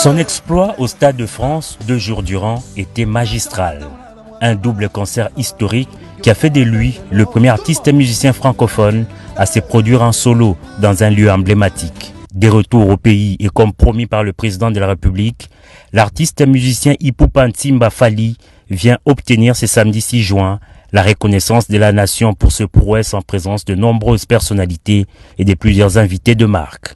Son exploit au Stade de France 2 jours durant était magistral. Un double concert historique qui a fait de lui le premier artiste et musicien francophone à se produire en solo dans un lieu emblématique. Des retours au pays et comme promis par le président de la République, l'artiste et musicien Ipupa Ntsimba Fally vient obtenir ce samedi 6 juin la reconnaissance de la nation pour ce prouesse en présence de nombreuses personnalités et de plusieurs invités de marque.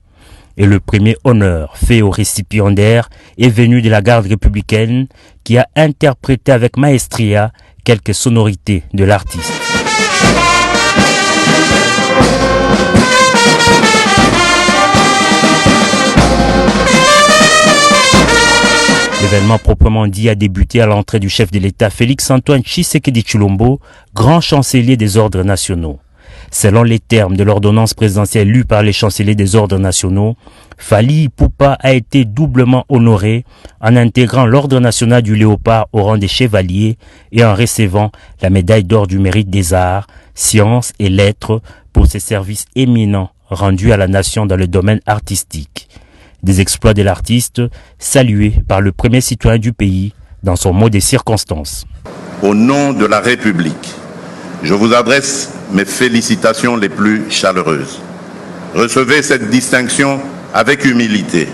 Et le premier honneur fait au récipiendaire est venu de la garde républicaine qui a interprété avec maestria quelques sonorités de l'artiste. L'événement proprement dit a débuté à l'entrée du chef de l'État Félix-Antoine Tshisekedi Tshilombo, grand chancelier des ordres nationaux. Selon les termes de l'ordonnance présidentielle lue par les chanceliers des ordres nationaux, Fally Ipupa a été doublement honoré en intégrant l'ordre national du Léopard au rang des chevaliers et en recevant la médaille d'or du mérite des arts, sciences et lettres pour ses services éminents rendus à la nation dans le domaine artistique. Des exploits de l'artiste salués par le premier citoyen du pays dans son mot des circonstances. Au nom de la République, je vous adresse mes félicitations les plus chaleureuses. Recevez cette distinction avec humilité,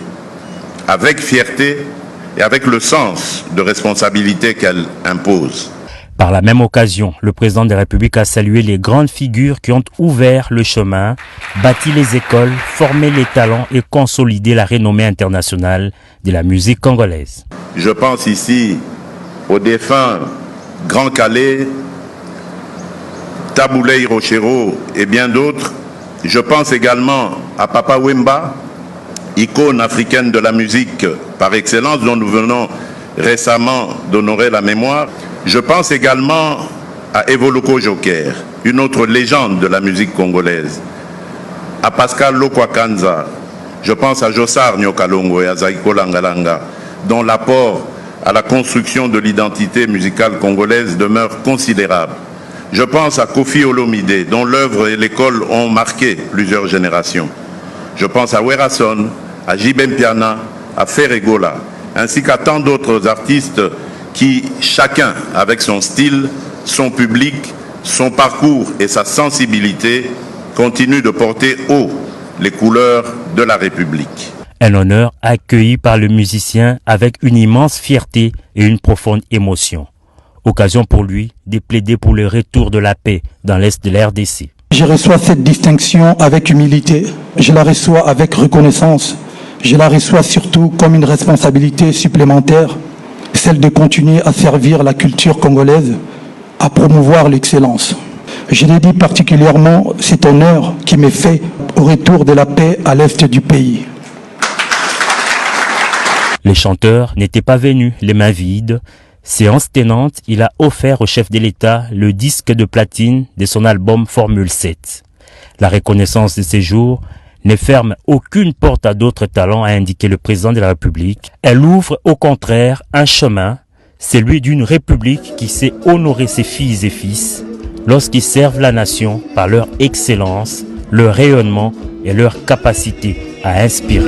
avec fierté et avec le sens de responsabilité qu'elle impose. Par la même occasion, le président de la République a salué les grandes figures qui ont ouvert le chemin, bâti les écoles, formé les talents et consolidé la renommée internationale de la musique congolaise. Je pense ici au défunt Grand Calais, Taboulé Hiroshiro et bien d'autres. Je pense également à Papa Wemba, icône africaine de la musique par excellence dont nous venons récemment d'honorer la mémoire. Je pense également à Evoloko Joker, une autre légende de la musique congolaise. À Pascal Lokwakanza. Je pense à Jossar Nyokalongo et à Zaiko Langalanga, dont l'apport à la construction de l'identité musicale congolaise demeure considérable. Je pense à Kofi Olomide, dont l'œuvre et l'école ont marqué plusieurs générations. Je pense à Werason, à Jibem Piana, à Ferregola, ainsi qu'à tant d'autres artistes qui, chacun avec son style, son public, son parcours et sa sensibilité, continuent de porter haut les couleurs de la République. Un honneur accueilli par le musicien avec une immense fierté et une profonde émotion. Occasion pour lui de plaider pour le retour de la paix dans l'Est de la RDC. Je reçois cette distinction avec humilité, je la reçois avec reconnaissance, je la reçois surtout comme une responsabilité supplémentaire, celle de continuer à servir la culture congolaise, à promouvoir l'excellence. Je dédie particulièrement cet honneur qui m'est fait au retour de la paix à l'Est du pays. Les chanteurs n'étaient pas venus les mains vides. Séance tenante, il a offert au chef de l'État le disque de platine de son album Formule 7. La reconnaissance de ces jours ne ferme aucune porte à d'autres talents, a indiqué le président de la République. Elle ouvre au contraire un chemin, celui d'une République qui sait honorer ses filles et fils lorsqu'ils servent la nation par leur excellence, leur rayonnement et leur capacité à inspirer.